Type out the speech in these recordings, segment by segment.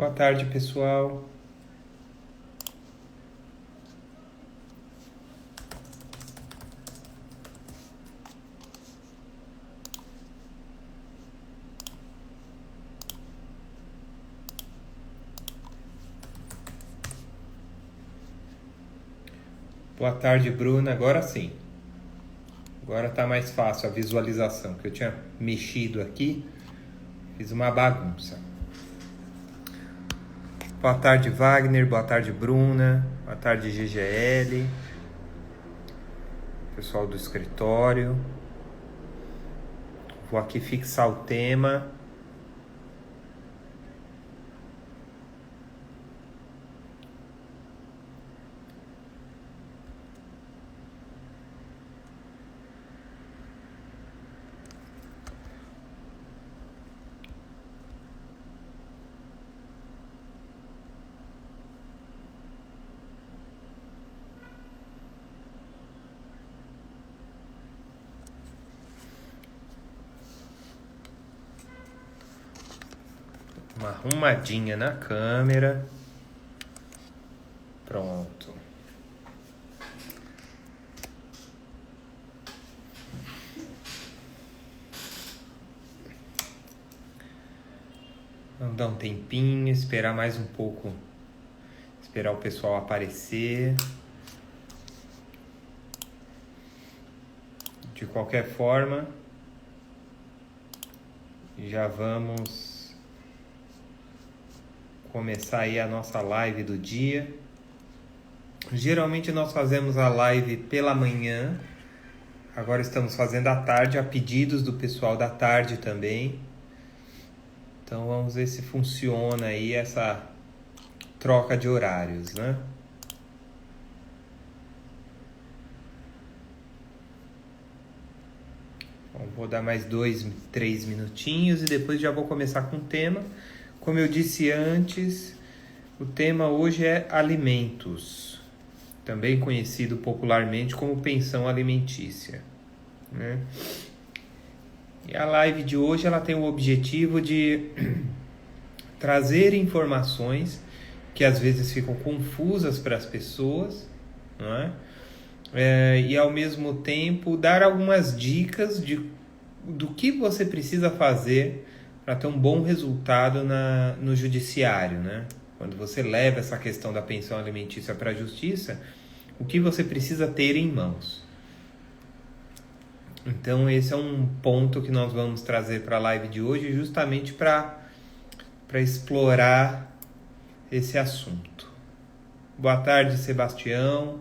Boa tarde, pessoal. Boa tarde, Bruna. Agora sim. Agora tá mais fácil a visualização, que eu tinha mexido aqui, fiz uma bagunça. Boa tarde, Wagner. Boa tarde, Bruna. Boa tarde, GGL. Pessoal do escritório. Vou aqui fixar o tema. Uma arrumadinha na câmera. Pronto. Vamos dar um tempinho, esperar mais um pouco. Esperar o pessoal aparecer. De qualquer forma, já vamos começar aí a nossa live do dia. Geralmente nós fazemos a live pela manhã. Agora estamos fazendo à tarde, a pedidos do pessoal da tarde também. Então vamos ver se funciona aí essa troca de horários, né? Bom, vou dar mais 2, 3 minutinhos e depois já vou começar com o tema. Como eu disse antes, o tema hoje é alimentos, também conhecido popularmente como pensão alimentícia, né? E a live de hoje ela tem o objetivo de trazer informações que às vezes ficam confusas para as pessoas, não é? E ao mesmo tempo dar algumas dicas do que você precisa fazer para ter um bom resultado no judiciário, né? Quando você leva essa questão da pensão alimentícia para a justiça, o que você precisa ter em mãos. Então esse é um ponto que nós vamos trazer para a live de hoje, justamente para explorar esse assunto. Boa tarde, Sebastião.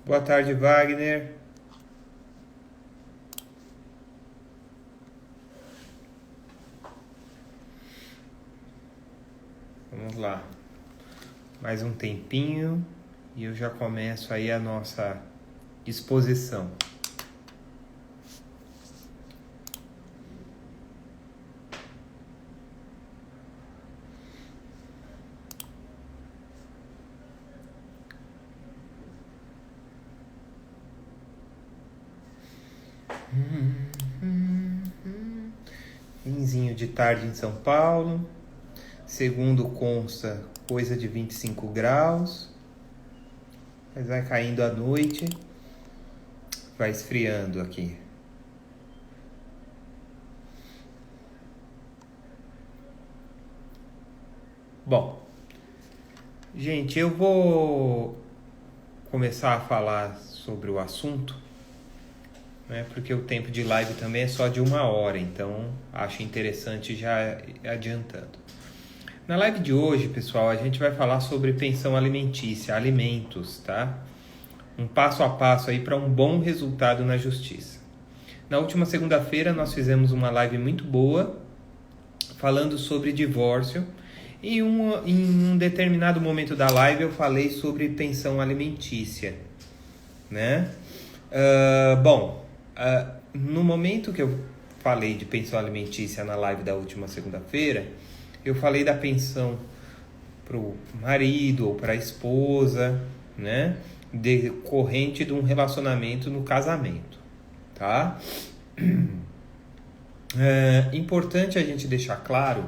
Boa tarde, Wagner. Vamos lá. Mais um tempinho e eu já começo aí a nossa exposição. Finzinho de tarde em São Paulo. Segundo consta, coisa de 25 graus. Mas vai caindo à noite. Vai esfriando aqui. Bom, gente, eu vou começar a falar sobre o assunto né? Porque o tempo de live também é só de 1 hora, então acho interessante já adiantando. Na live de hoje, pessoal, a gente vai falar sobre pensão alimentícia, alimentos, tá? Um passo a passo aí para um bom resultado na justiça. Na última segunda-feira nós fizemos uma live muito boa falando sobre divórcio e em um determinado momento da live eu falei sobre pensão alimentícia, né? No momento que eu falei de pensão alimentícia na live da última segunda-feira, eu falei da pensão para o marido ou para a esposa, né? Decorrente de um relacionamento no casamento, tá? Importante a gente deixar claro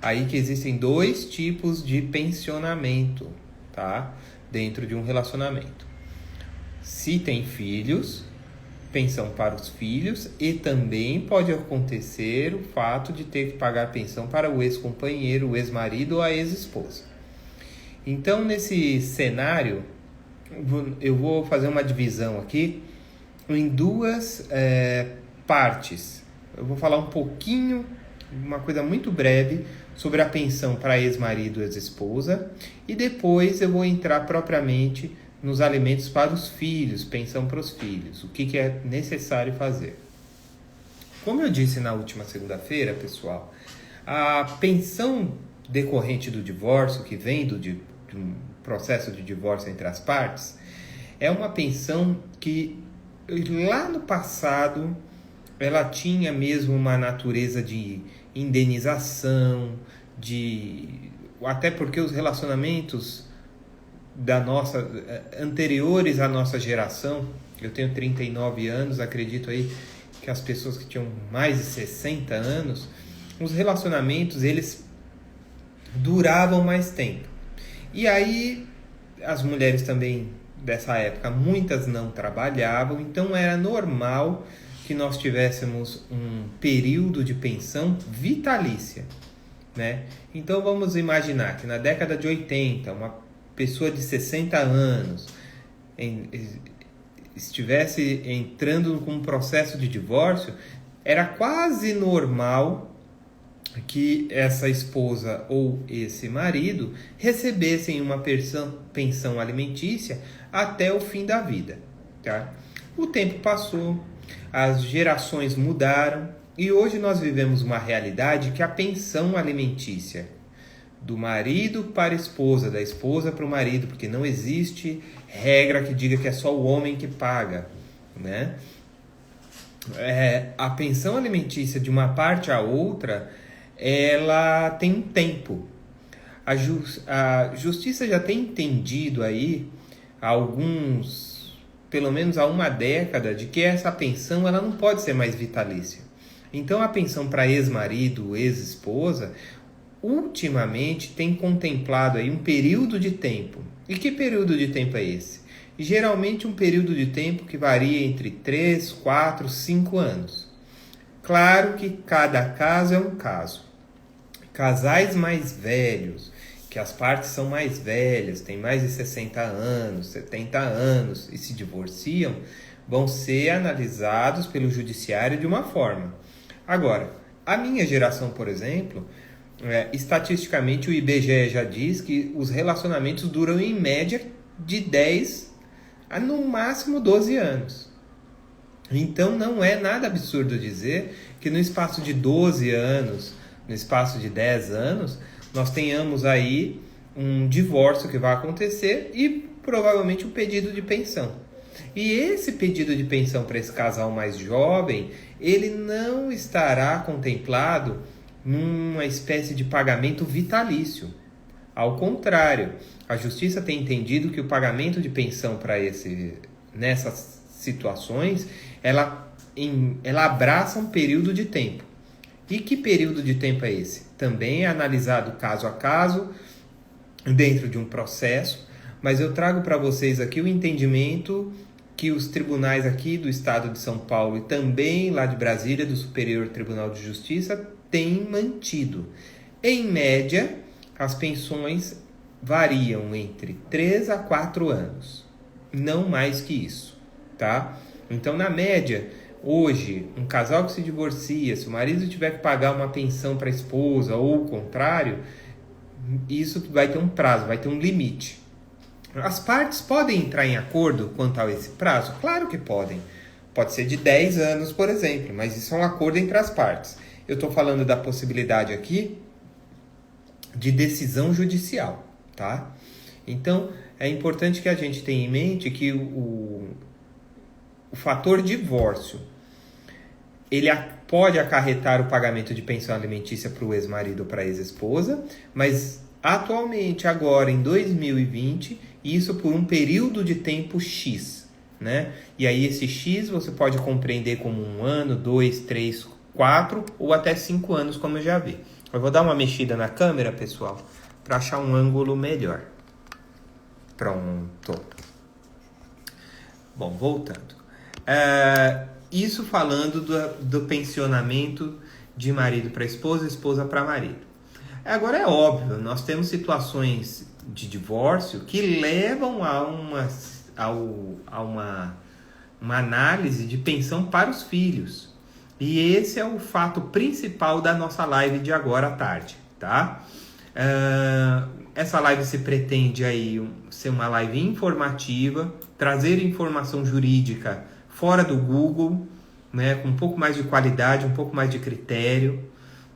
aí que existem 2 tipos de pensionamento, tá? Dentro de um relacionamento. Se tem filhos, pensão para os filhos, e também pode acontecer o fato de ter que pagar pensão para o ex-companheiro, o ex-marido ou a ex-esposa. Então, nesse cenário, eu vou fazer uma divisão aqui em 2 partes. Eu vou falar um pouquinho, uma coisa muito breve, sobre a pensão para ex-marido e ex-esposa, e depois eu vou entrar propriamente nos alimentos para os filhos, pensão para os filhos, o que é necessário fazer. Como eu disse na última segunda-feira, pessoal, a pensão decorrente do divórcio, que vem de um processo de divórcio entre as partes, é uma pensão que lá no passado ela tinha mesmo uma natureza de indenização, até porque os relacionamentos anteriores à nossa geração, eu tenho 39 anos, acredito aí que as pessoas que tinham mais de 60 anos, os relacionamentos eles duravam mais tempo. E aí as mulheres também dessa época, muitas não trabalhavam, então era normal que nós tivéssemos um período de pensão vitalícia, né? Então vamos imaginar que na década de 80, uma pessoa de 60 anos estivesse entrando com um processo de divórcio, era quase normal que essa esposa ou esse marido recebessem uma pensão alimentícia até o fim da vida, tá? O tempo passou, as gerações mudaram e hoje nós vivemos uma realidade que a pensão alimentícia do marido para a esposa, da esposa para o marido, porque não existe regra que diga que é só o homem que paga, né? A pensão alimentícia de uma parte a outra, ela tem um tempo. A justiça já tem entendido aí pelo menos há 1 década, de que essa pensão ela não pode ser mais vitalícia. Então a pensão para ex-marido, ex-esposa, ultimamente tem contemplado aí um período de tempo. E que período de tempo é esse? Geralmente um período de tempo que varia entre 3, 4, 5 anos. Claro que cada caso é um caso. Casais mais velhos, que as partes são mais velhas, têm mais de 60 anos, 70 anos e se divorciam, vão ser analisados pelo judiciário de uma forma. Agora, a minha geração, por exemplo, estatisticamente o IBGE já diz que os relacionamentos duram em média de 10 a no máximo 12 anos. Então não é nada absurdo dizer que no espaço de 12 anos, no espaço de 10 anos, nós tenhamos aí um divórcio que vai acontecer e provavelmente um pedido de pensão. E esse pedido de pensão para esse casal mais jovem, ele não estará contemplado numa espécie de pagamento vitalício. Ao contrário, a justiça tem entendido que o pagamento de pensão para nessas situações, ela abraça um período de tempo. E que período de tempo é esse? Também é analisado caso a caso, dentro de um processo, mas eu trago para vocês aqui o entendimento que os tribunais aqui do estado de São Paulo e também lá de Brasília, do Superior Tribunal de Justiça, têm mantido. Em média, as pensões variam entre 3 a 4 anos, não mais que isso, tá? Então, na média, Hoje, um casal que se divorcia, se o marido tiver que pagar uma pensão para a esposa ou o contrário, isso vai ter um prazo, vai ter um limite. As partes podem entrar em acordo quanto a esse prazo? Claro que podem. Pode ser de 10 anos, por exemplo, mas isso é um acordo entre as partes. Eu estou falando da possibilidade aqui de decisão judicial, tá? Então, é importante que a gente tenha em mente que o fator divórcio, ele pode acarretar o pagamento de pensão alimentícia para o ex-marido ou para a ex-esposa, mas atualmente, agora em 2020, isso por um período de tempo X, né? E aí esse X você pode compreender como 1 ano, 2, 3, 4 ou até 5 anos, como eu já vi. Eu vou dar uma mexida na câmera, pessoal, para achar um ângulo melhor. Pronto. Bom, voltando. Isso falando do pensionamento de marido para esposa, esposa para marido. Agora é óbvio, nós temos situações de divórcio que levam a uma análise de pensão para os filhos. E esse é o fato principal da nossa live de agora à tarde, tá? Essa live se pretende aí ser uma live informativa, trazer informação jurídica fora do Google, né, com um pouco mais de qualidade, um pouco mais de critério,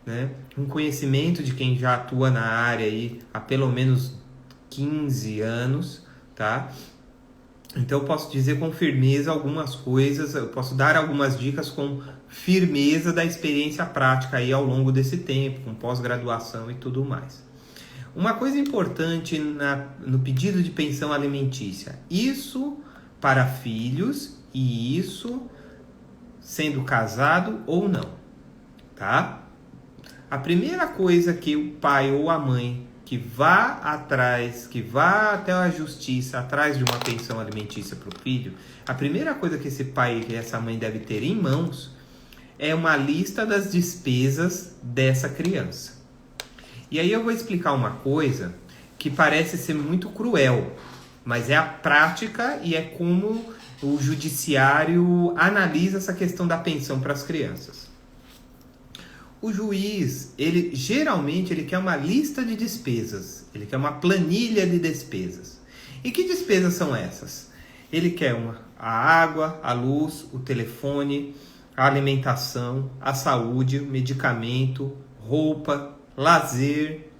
né, um conhecimento de quem já atua na área aí há pelo menos 15 anos, tá? Então eu posso dizer com firmeza algumas coisas, eu posso dar algumas dicas com firmeza da experiência prática aí ao longo desse tempo, com pós-graduação e tudo mais. Uma coisa importante no pedido de pensão alimentícia, isso para filhos e isso sendo casado ou não, tá? A primeira coisa que o pai ou a mãe que vá até a justiça atrás de uma pensão alimentícia para o filho, a primeira coisa que esse pai e essa mãe deve ter em mãos é uma lista das despesas dessa criança. E aí eu vou explicar uma coisa que parece ser muito cruel, mas é a prática e é como o judiciário analisa essa questão da pensão para as crianças. O juiz, geralmente ele quer uma lista de despesas, ele quer uma planilha de despesas. E que despesas são essas? Ele quer a água, a luz, o telefone, a alimentação, a saúde, o medicamento, roupa, lazer.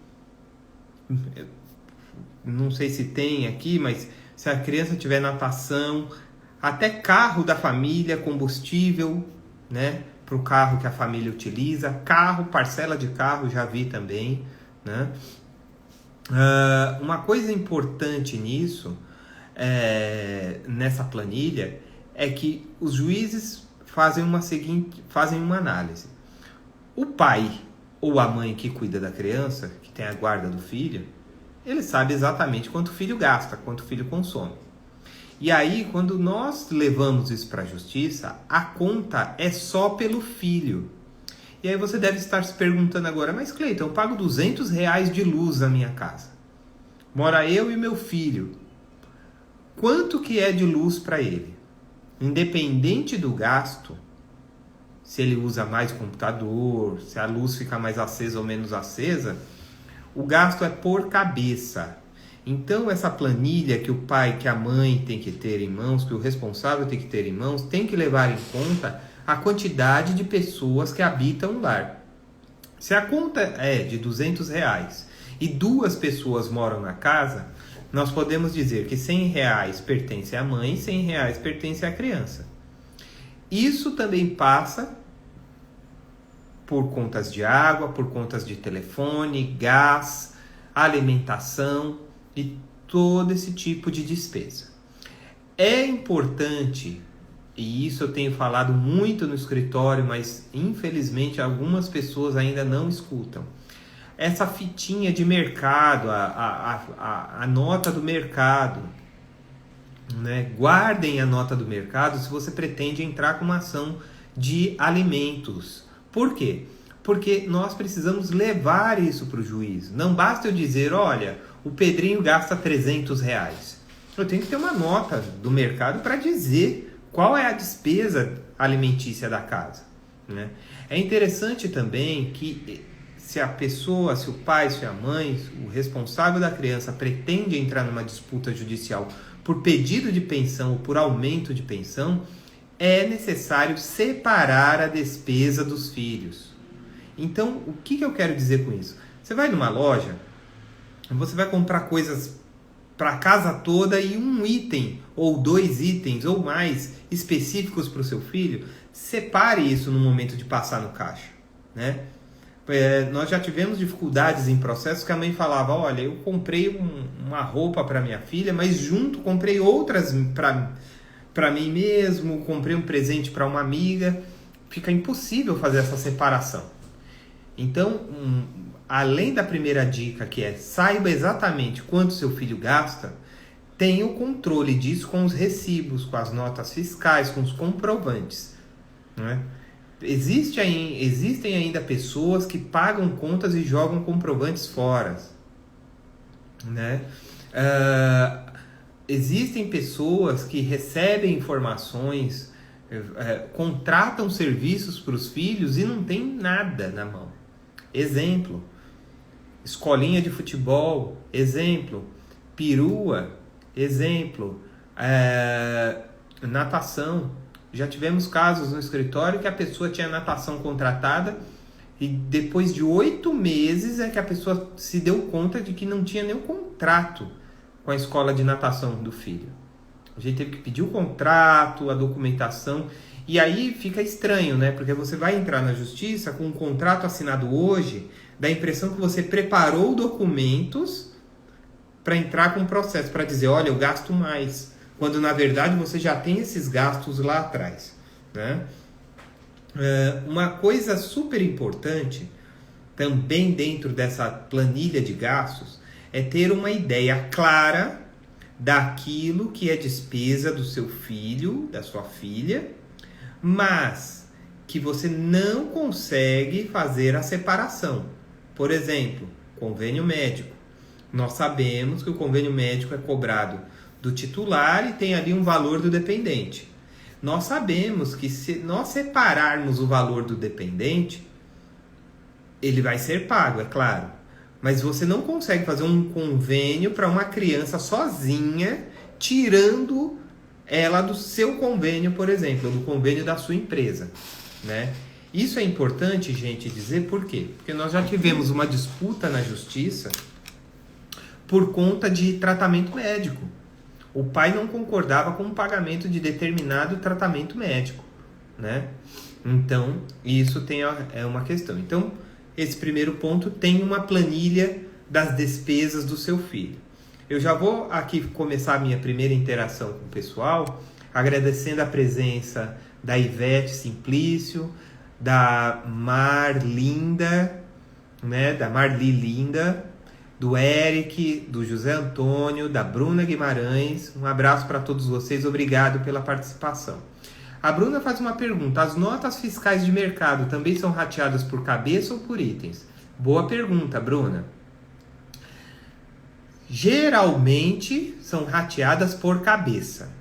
Não sei se tem aqui, mas se a criança tiver natação, até carro da família, combustível, né? Para o carro que a família utiliza, parcela de carro, já vi também, né? Uma coisa importante nisso, nessa planilha, é que os juízes fazem uma análise. O pai ou a mãe que cuida da criança, que tem a guarda do filho, ele sabe exatamente quanto o filho gasta, quanto o filho consome. E aí, quando nós levamos isso para a justiça, a conta é só pelo filho. E aí você deve estar se perguntando agora, mas Cleiton, eu pago R$200 de luz na minha casa. Mora eu e meu filho. Quanto que é de luz para ele? Independente do gasto, se ele usa mais computador, se a luz fica mais acesa ou menos acesa, o gasto é por cabeça. Então, essa planilha que o pai, que a mãe tem que ter em mãos, que o responsável tem que ter em mãos, tem que levar em conta a quantidade de pessoas que habitam o lar. Se a conta é de R$200 e 2 pessoas moram na casa, nós podemos dizer que R$100 pertence à mãe e R$100 pertence à criança. Isso também passa por contas de água, por contas de telefone, gás, alimentação e todo esse tipo de despesa. É importante, e isso eu tenho falado muito no escritório, mas infelizmente algumas pessoas ainda não escutam. Essa fitinha de mercado, a nota do mercado, né? Guardem a nota do mercado se você pretende entrar com uma ação de alimentos. Por quê? Porque nós precisamos levar isso para o juiz. Não basta eu dizer, olha, o Pedrinho gasta R$300. Eu tenho que ter uma nota do mercado para dizer qual é a despesa alimentícia da casa, né? É interessante também que se a pessoa, se o pai, se a mãe, o responsável da criança pretende entrar numa disputa judicial por pedido de pensão ou por aumento de pensão, é necessário separar a despesa dos filhos. Então, o que eu quero dizer com isso? Você vai numa loja, você vai comprar coisas para a casa toda e um item ou 2 itens ou mais específicos para o seu filho, separe isso no momento de passar no caixa, né? Nós já tivemos dificuldades em processos que a mãe falava, olha, eu comprei uma roupa para minha filha, mas junto comprei outras para mim mesmo, comprei um presente para uma amiga. Fica impossível fazer essa separação. Então, além da primeira dica, que é saiba exatamente quanto seu filho gasta, tenha o controle disso com os recibos, com as notas fiscais, com os comprovantes, né? Existem ainda pessoas que pagam contas e jogam comprovantes fora, né? Existem pessoas que recebem informações, contratam serviços para os filhos e não tem nada na mão. Exemplo, escolinha de futebol, exemplo, perua, exemplo, natação. Já tivemos casos no escritório que a pessoa tinha natação contratada e depois de 8 meses é que a pessoa se deu conta de que não tinha nenhum contrato com a escola de natação do filho. A gente teve que pedir o contrato, a documentação, e aí fica estranho, né? Porque você vai entrar na justiça com um contrato assinado hoje, dá a impressão que você preparou documentos para entrar com o processo, para dizer, olha, eu gasto mais, quando na verdade você já tem esses gastos lá atrás, né? Uma coisa super importante, também dentro dessa planilha de gastos, é ter uma ideia clara daquilo que é despesa do seu filho, da sua filha, mas que você não consegue fazer a separação. Por exemplo, convênio médico. Nós sabemos que o convênio médico é cobrado do titular e tem ali um valor do dependente. Nós sabemos que se nós separarmos o valor do dependente, ele vai ser pago, é claro. Mas você não consegue fazer um convênio para uma criança sozinha, tirando ela do seu convênio, por exemplo, do convênio da sua empresa, né? Isso é importante, gente, dizer por quê? Porque nós já tivemos uma disputa na justiça por conta de tratamento médico. O pai não concordava com o pagamento de determinado tratamento médico, né? Então, isso é uma questão. Então, esse primeiro ponto, tem uma planilha das despesas do seu filho. Eu já vou aqui começar a minha primeira interação com o pessoal, agradecendo a presença da Ivete Simplício, da Marlinda, né, da Marli Linda, do Eric, do José Antônio, da Bruna Guimarães. Um abraço para todos vocês, obrigado pela participação. A Bruna faz uma pergunta, as notas fiscais de mercado também são rateadas por cabeça ou por itens? Boa pergunta, Bruna. Geralmente são rateadas por cabeça.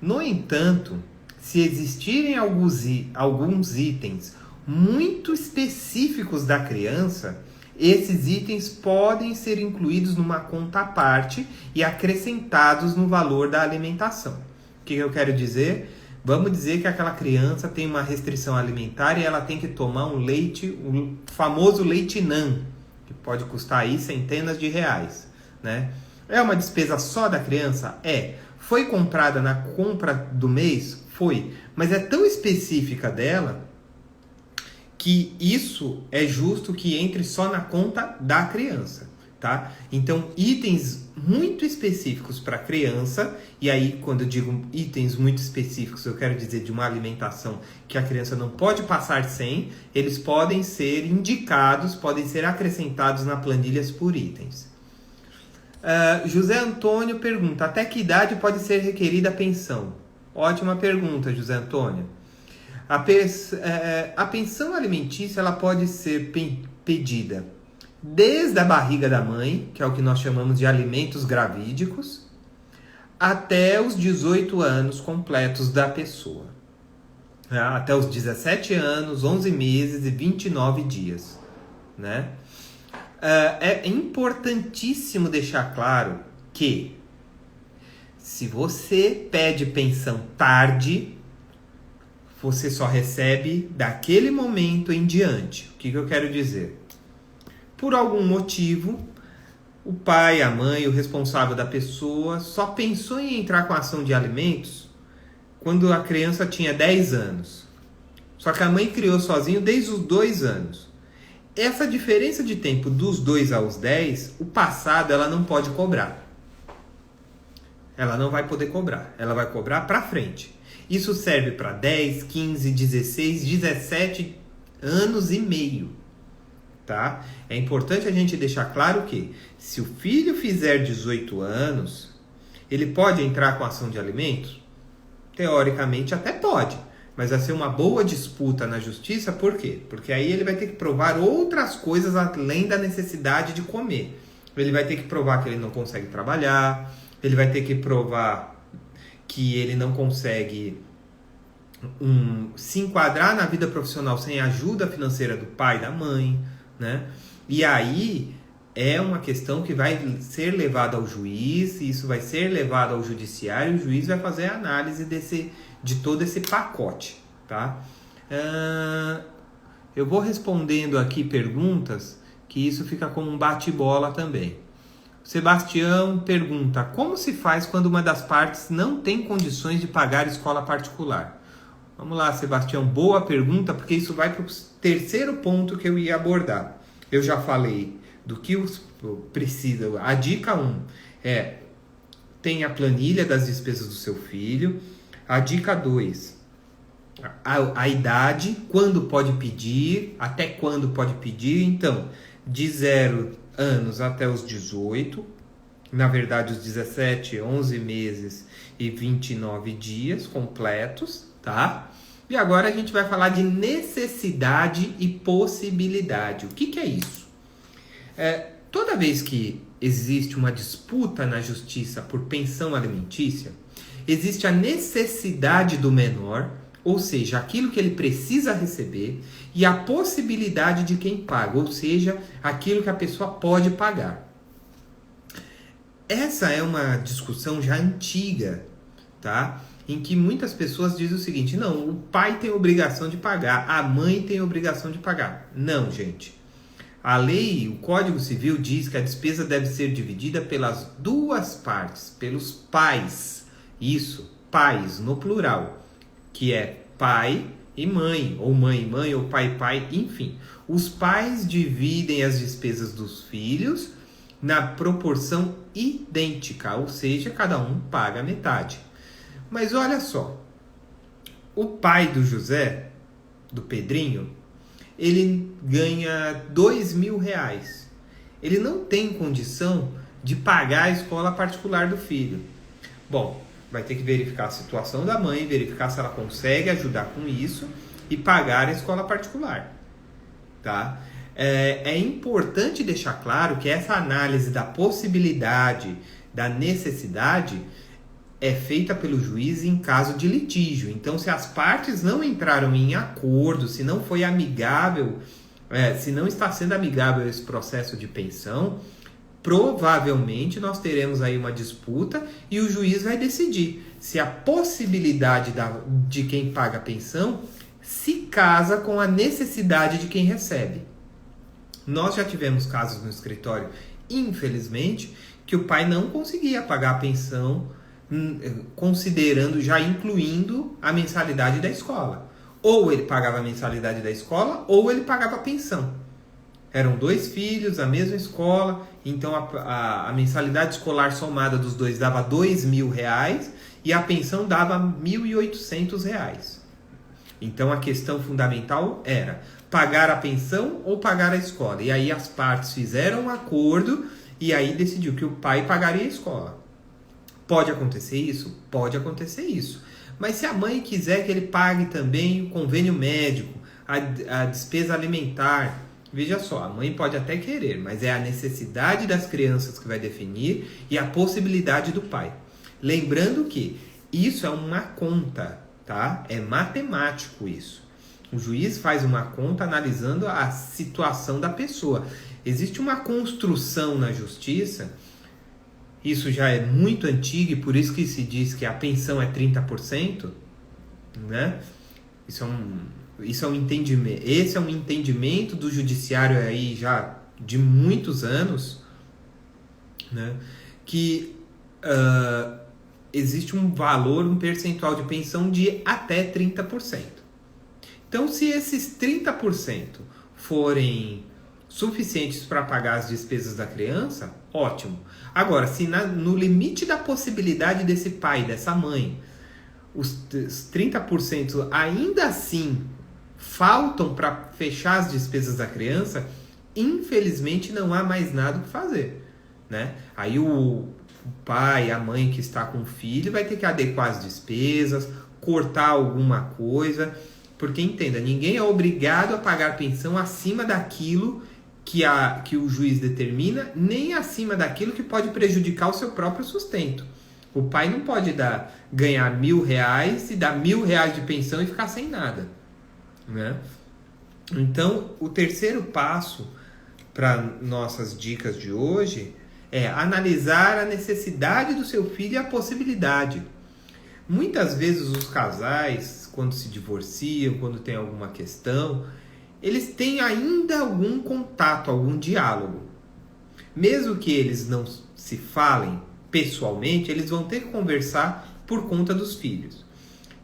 No entanto, se existirem alguns itens muito específicos da criança, esses itens podem ser incluídos numa conta à parte e acrescentados no valor da alimentação. O que eu quero dizer? Vamos dizer que aquela criança tem uma restrição alimentar e ela tem que tomar um leite, o famoso leite NAN, que pode custar aí centenas de reais, né? É uma despesa só da criança? É. Foi comprada na compra do mês? Foi. Mas é tão específica dela que isso é justo que entre só na conta da criança, tá? Então, itens muito específicos para criança, e aí quando eu digo itens muito específicos, eu quero dizer de uma alimentação que a criança não pode passar sem, eles podem ser indicados, podem ser acrescentados na planilhas por itens. José Antônio pergunta, até que idade pode ser requerida a pensão? Ótima pergunta, José Antônio. A pensão alimentícia ela pode ser pedida desde a barriga da mãe, que é o que nós chamamos de alimentos gravídicos, até os 18 anos completos da pessoa. Até os 17 anos, 11 meses e 29 dias. Né? É importantíssimo deixar claro que se você pede pensão tarde, você só recebe daquele momento em diante. O que eu quero dizer? Por algum motivo, o pai, a mãe, o responsável da pessoa só pensou em entrar com a ação de alimentos quando a criança tinha 10 anos. Só que a mãe criou sozinho desde os 2 anos. Essa diferença de tempo dos 2 aos 10, o passado ela não pode cobrar. Ela não vai poder cobrar. Ela vai cobrar para frente. Isso serve para 10, 15, 16, 17 anos e meio. Tá? É importante a gente deixar claro que se o filho fizer 18 anos, ele pode entrar com ação de alimentos? Teoricamente até pode, mas vai ser uma boa disputa na justiça, por quê? Porque aí ele vai ter que provar outras coisas além da necessidade de comer. Ele vai ter que provar que ele não consegue trabalhar, ele vai ter que provar que ele não consegue se enquadrar na vida profissional sem a ajuda financeira do pai e da mãe, né? E aí é uma questão que vai ser levada ao juiz, e isso vai ser levado ao judiciário, e o juiz vai fazer a análise de todo esse pacote, tá? Eu vou respondendo aqui perguntas, que isso fica como um bate-bola também. Sebastião pergunta: como se faz quando uma das partes não tem condições de pagar escola particular? Vamos lá, Sebastião, boa pergunta, porque isso vai para o terceiro ponto que eu ia abordar. Eu já falei do que precisa. A dica 1 é: tem a planilha das despesas do seu filho. A dica 2, a idade, quando pode pedir, até quando pode pedir. Então, de 0 anos até os 18, na verdade os 17, 11 meses e 29 dias completos, tá? E agora a gente vai falar de necessidade e possibilidade. O que é isso? Toda vez que existe uma disputa na justiça por pensão alimentícia, existe a necessidade do menor, ou seja, aquilo que ele precisa receber, e a possibilidade de quem paga, ou seja, aquilo que a pessoa pode pagar. Essa é uma discussão já antiga, tá? Em que muitas pessoas dizem o seguinte: não, o pai tem obrigação de pagar, a mãe tem obrigação de pagar. Não, gente. A lei, o Código Civil diz que a despesa deve ser dividida pelas duas partes, pelos pais. Isso, pais no plural, que é pai e mãe, ou mãe e mãe, ou pai e pai, enfim. Os pais dividem as despesas dos filhos na proporção idêntica, ou seja, cada um paga metade. Mas olha só, o pai do José, do Pedrinho, ele ganha R$2.000. Ele não tem condição de pagar a escola particular do filho. Bom, vai ter que verificar a situação da mãe, verificar se ela consegue ajudar com isso e pagar a escola particular, tá? É importante deixar claro que essa análise da possibilidade, da necessidade, é feita pelo juiz em caso de litígio. Então, se as partes não entraram em acordo, se não foi amigável, se não está sendo amigável esse processo de pensão, provavelmente nós teremos aí uma disputa e o juiz vai decidir se a possibilidade de quem paga a pensão se casa com a necessidade de quem recebe. Nós já tivemos casos no escritório, infelizmente, que o pai não conseguia pagar a pensão, considerando, já incluindo a mensalidade da escola. Ou ele pagava a mensalidade da escola, ou ele pagava a pensão. Eram 2 filhos, a mesma escola, então a mensalidade escolar somada dos dois dava R$2.000 e a pensão dava R$1.800. Então a questão fundamental era pagar a pensão ou pagar a escola. E aí as partes fizeram um acordo e aí decidiu que o pai pagaria a escola. Pode acontecer isso? Pode acontecer isso. Mas se a mãe quiser que ele pague também o convênio médico, a despesa alimentar, veja só, a mãe pode até querer, mas é a necessidade das crianças que vai definir e a possibilidade do pai. Lembrando que isso é uma conta, tá? É matemático isso. O juiz faz uma conta analisando a situação da pessoa. Existe uma construção na justiça, isso já é muito antigo e por isso que se diz que a pensão é 30%, né? Isso é um entendimento. Esse é um entendimento do judiciário aí já de muitos anos, né? Que existe um valor, um percentual de pensão de até 30%. Então, se esses 30% forem suficientes para pagar as despesas da criança, ótimo. Agora, se no limite da possibilidade desse pai, dessa mãe, os 30% ainda assim faltam para fechar as despesas da criança, infelizmente não há mais nada o que fazer, né? Aí o pai, a mãe que está com o filho vai ter que adequar as despesas, cortar alguma coisa, porque entenda, ninguém é obrigado a pagar pensão acima daquilo que o juiz determina, nem acima daquilo que pode prejudicar o seu próprio sustento. O pai não pode ganhar R$1.000 e dar R$1.000 de pensão e ficar sem nada, né? Então, o terceiro passo para nossas dicas de hoje é analisar a necessidade do seu filho e a possibilidade. Muitas vezes os casais, quando se divorciam, quando tem alguma questão, eles têm ainda algum contato, algum diálogo. Mesmo que eles não se falem pessoalmente, eles vão ter que conversar por conta dos filhos.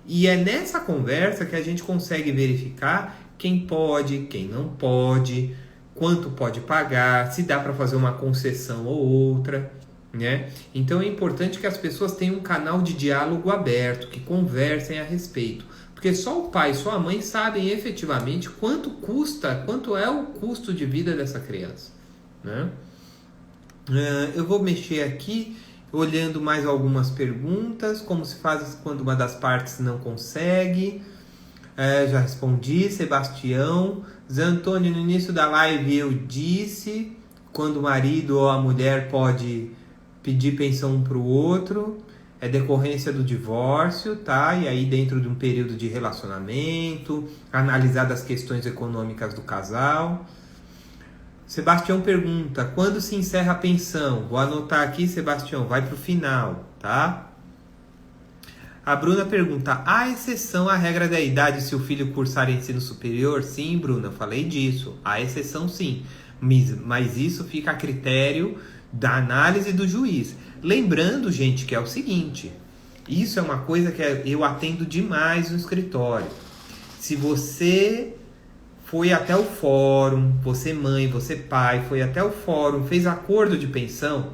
E é nessa conversa que a gente consegue verificar quem pode, quem não pode, quanto pode pagar, se dá para fazer uma concessão ou outra, né? Então é importante que as pessoas tenham um canal de diálogo aberto, que conversem a respeito. Porque só o pai e só a mãe sabem efetivamente quanto é o custo de vida dessa criança, né? Eu vou mexer aqui, olhando mais algumas perguntas, como se faz quando uma das partes não consegue. Já respondi, Sebastião. Zé Antônio, no início da live eu disse quando o marido ou a mulher pode pedir pensão um para o outro. É decorrência do divórcio, tá? E aí dentro de um período de relacionamento, analisar as questões econômicas do casal. Sebastião pergunta, quando se encerra a pensão? Vou anotar aqui, Sebastião, vai para o final, tá? A Bruna pergunta, há exceção à regra da idade se o filho cursar ensino superior? Sim, Bruna, eu falei disso. Há exceção sim, mas isso fica a critério da análise do juiz. Lembrando, gente, que é o seguinte, isso é uma coisa que eu atendo demais no escritório. Se você foi até o fórum, você mãe, você pai, foi até o fórum, fez acordo de pensão,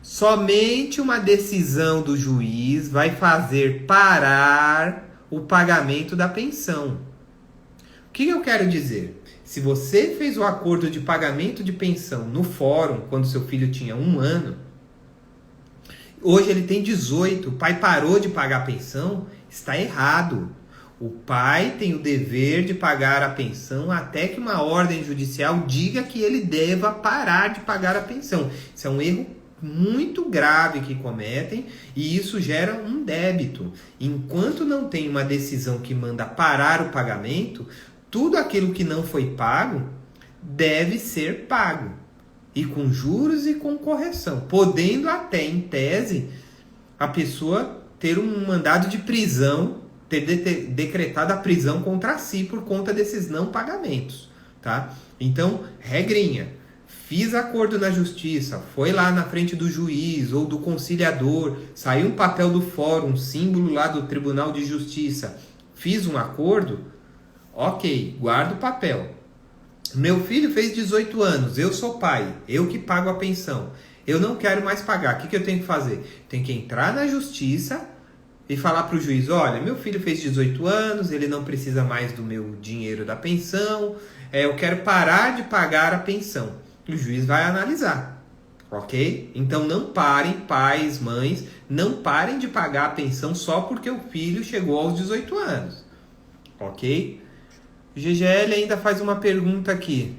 somente uma decisão do juiz vai fazer parar o pagamento da pensão. O que eu quero dizer? Se você fez o acordo de pagamento de pensão no fórum, quando seu filho tinha 1 ano, hoje ele tem 18, o pai parou de pagar a pensão, está errado. O pai tem o dever de pagar a pensão até que uma ordem judicial diga que ele deva parar de pagar a pensão. Isso é um erro muito grave que cometem e isso gera um débito. Enquanto não tem uma decisão que manda parar o pagamento, tudo aquilo que não foi pago deve ser pago. E com juros e com correção. Podendo até, em tese, a pessoa ter um mandado de prisão, ter decretado a prisão contra si por conta desses não pagamentos, tá? Então, regrinha. Fiz acordo na justiça, foi lá na frente do juiz ou do conciliador, saiu um papel do fórum, um símbolo lá do Tribunal de Justiça, fiz um acordo, ok, guardo o papel. Meu filho fez 18 anos, eu sou pai, eu que pago a pensão. Eu não quero mais pagar, o que eu tenho que fazer? Tenho que entrar na justiça e falar para o juiz, olha, meu filho fez 18 anos, ele não precisa mais do meu dinheiro da pensão, eu quero parar de pagar a pensão. O juiz vai analisar, ok? Então não parem, pais, mães, não parem de pagar a pensão só porque o filho chegou aos 18 anos, ok? O GGL ainda faz uma pergunta aqui.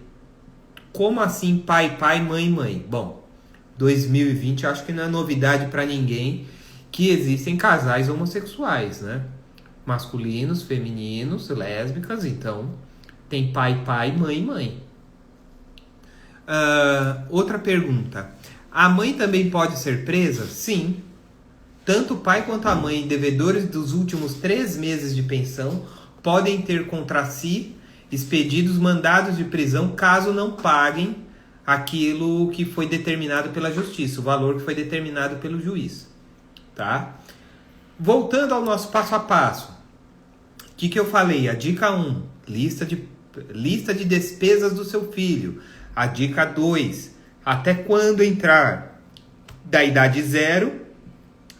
Como assim pai, pai, mãe, mãe? Bom, 2020, acho que não é novidade para ninguém que existem casais homossexuais, né? Masculinos, femininos, lésbicas, então tem pai, mãe, mãe. Outra pergunta. A mãe também pode ser presa? Sim. Tanto o pai quanto a mãe, devedores dos últimos 3 meses de pensão, podem ter contra si expedidos mandados de prisão caso não paguem aquilo que foi determinado pela justiça, o valor que foi determinado pelo juiz. Tá? Voltando ao nosso passo a passo. O que eu falei? A dica 1, lista de despesas do seu filho. A dica 2, até quando entrar? Da idade 0,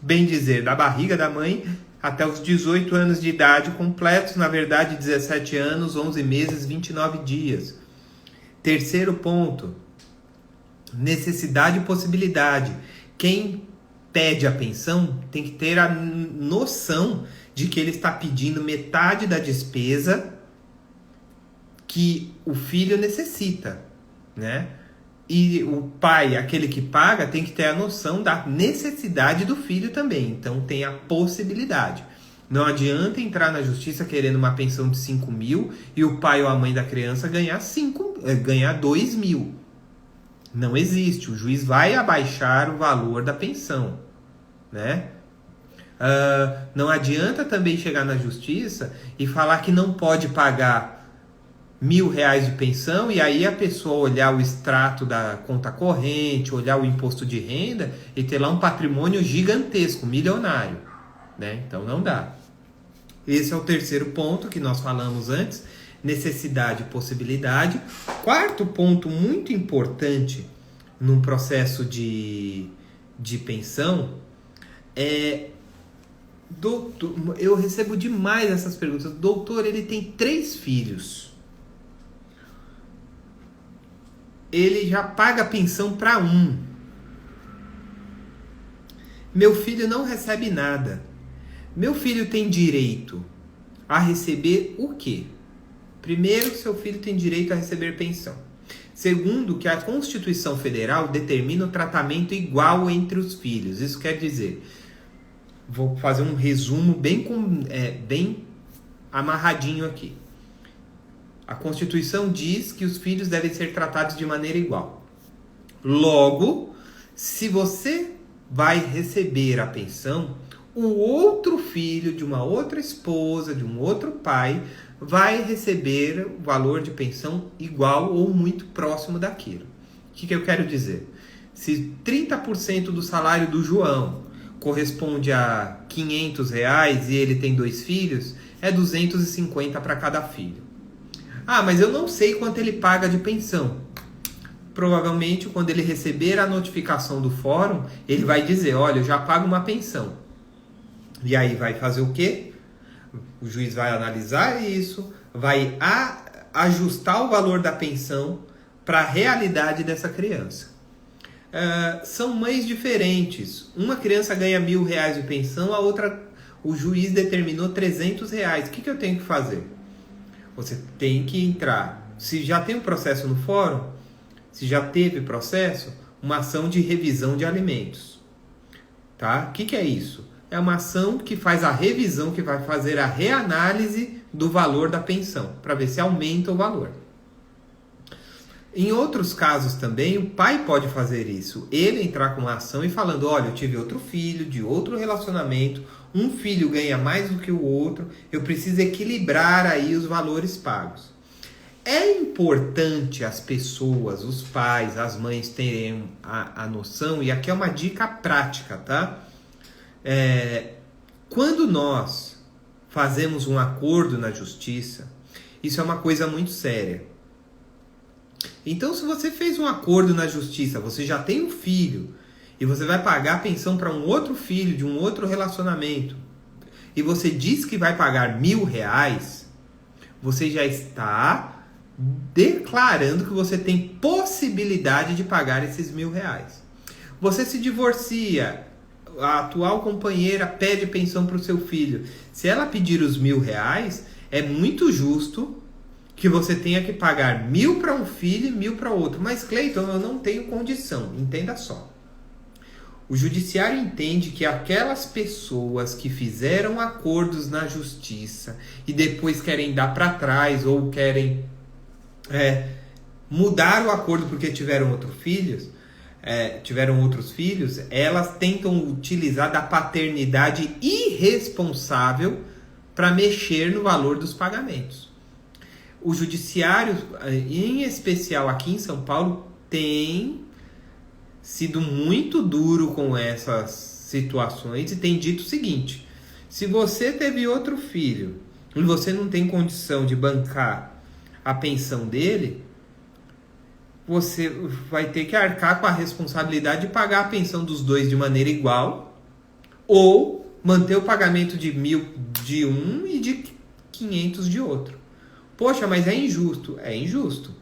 bem dizer, da barriga da mãe, até os 18 anos de idade completos, na verdade 17 anos, 11 meses, 29 dias. Terceiro ponto, necessidade e possibilidade. Quem pede a pensão tem que ter a noção de que ele está pedindo metade da despesa que o filho necessita, né? E o pai, aquele que paga, tem que ter a noção da necessidade do filho também. Então tem a possibilidade. Não adianta entrar na justiça querendo uma pensão de 5 mil e o pai ou a mãe da criança ganhar 2 mil. Não existe. O juiz vai abaixar o valor da pensão, né? Não adianta também chegar na justiça e falar que não pode pagar R$1.000 de pensão e aí a pessoa olhar o extrato da conta corrente, olhar o imposto de renda e ter lá um patrimônio gigantesco, milionário, né? Então não dá. Esse é o terceiro ponto que nós falamos antes, necessidade e possibilidade. Quarto ponto muito importante num processo de pensão é... Doutor, eu recebo demais essas perguntas. Doutor, ele tem 3 filhos. Ele já paga pensão para um. Meu filho não recebe nada. Meu filho tem direito a receber o quê? Primeiro, seu filho tem direito a receber pensão. Segundo, que a Constituição Federal determina o tratamento igual entre os filhos. Isso quer dizer, vou fazer um resumo bem amarradinho aqui. A Constituição diz que os filhos devem ser tratados de maneira igual. Logo, se você vai receber a pensão, o outro filho de uma outra esposa, de um outro pai, vai receber o valor de pensão igual ou muito próximo daquilo. O que eu quero dizer? Se 30% do salário do João corresponde a R$500 e ele tem 2 filhos, é 250 para cada filho. Ah, mas eu não sei quanto ele paga de pensão. Provavelmente, quando ele receber a notificação do fórum, ele vai dizer, olha, eu já pago uma pensão. E aí vai fazer o quê? O juiz vai analisar isso, vai ajustar o valor da pensão para a realidade dessa criança. São mães diferentes. Uma criança ganha R$1.000 de pensão, a outra, o juiz determinou R$300. O que eu tenho que fazer? Você tem que entrar. Se já tem um processo no fórum, se já teve processo, uma ação de revisão de alimentos. Tá? O que é isso? É uma ação que faz a revisão, que vai fazer a reanálise do valor da pensão, para ver se aumenta o valor. Em outros casos também, o pai pode fazer isso. Ele entrar com uma ação e falando, olha, eu tive outro filho, de outro relacionamento, um filho ganha mais do que o outro, eu preciso equilibrar aí os valores pagos. É importante as pessoas, os pais, as mães terem a noção, e aqui é uma dica prática, tá? Quando nós fazemos um acordo na justiça, isso é uma coisa muito séria. Então, se você fez um acordo na justiça, você já tem um filho, e você vai pagar a pensão para um outro filho de um outro relacionamento, e você diz que vai pagar R$1.000, você já está declarando que você tem possibilidade de pagar esses R$1.000. Você se divorcia, a atual companheira pede pensão para o seu filho. Se ela pedir os R$1.000, é muito justo que você tenha que pagar 1.000 para um filho e 1.000 para outro. Mas, Cleiton, eu não tenho condição. Entenda só. O judiciário entende que aquelas pessoas que fizeram acordos na justiça e depois querem dar para trás ou querem mudar o acordo porque tiveram outros filhos, elas tentam utilizar da paternidade irresponsável para mexer no valor dos pagamentos. O judiciário, em especial aqui em São Paulo, tem sido muito duro com essas situações e tem dito o seguinte: se você teve outro filho e você não tem condição de bancar a pensão dele, você vai ter que arcar com a responsabilidade de pagar a pensão dos dois de maneira igual ou manter o pagamento de 1.000 de um e de 500 de outro. Poxa, mas é injusto. É injusto.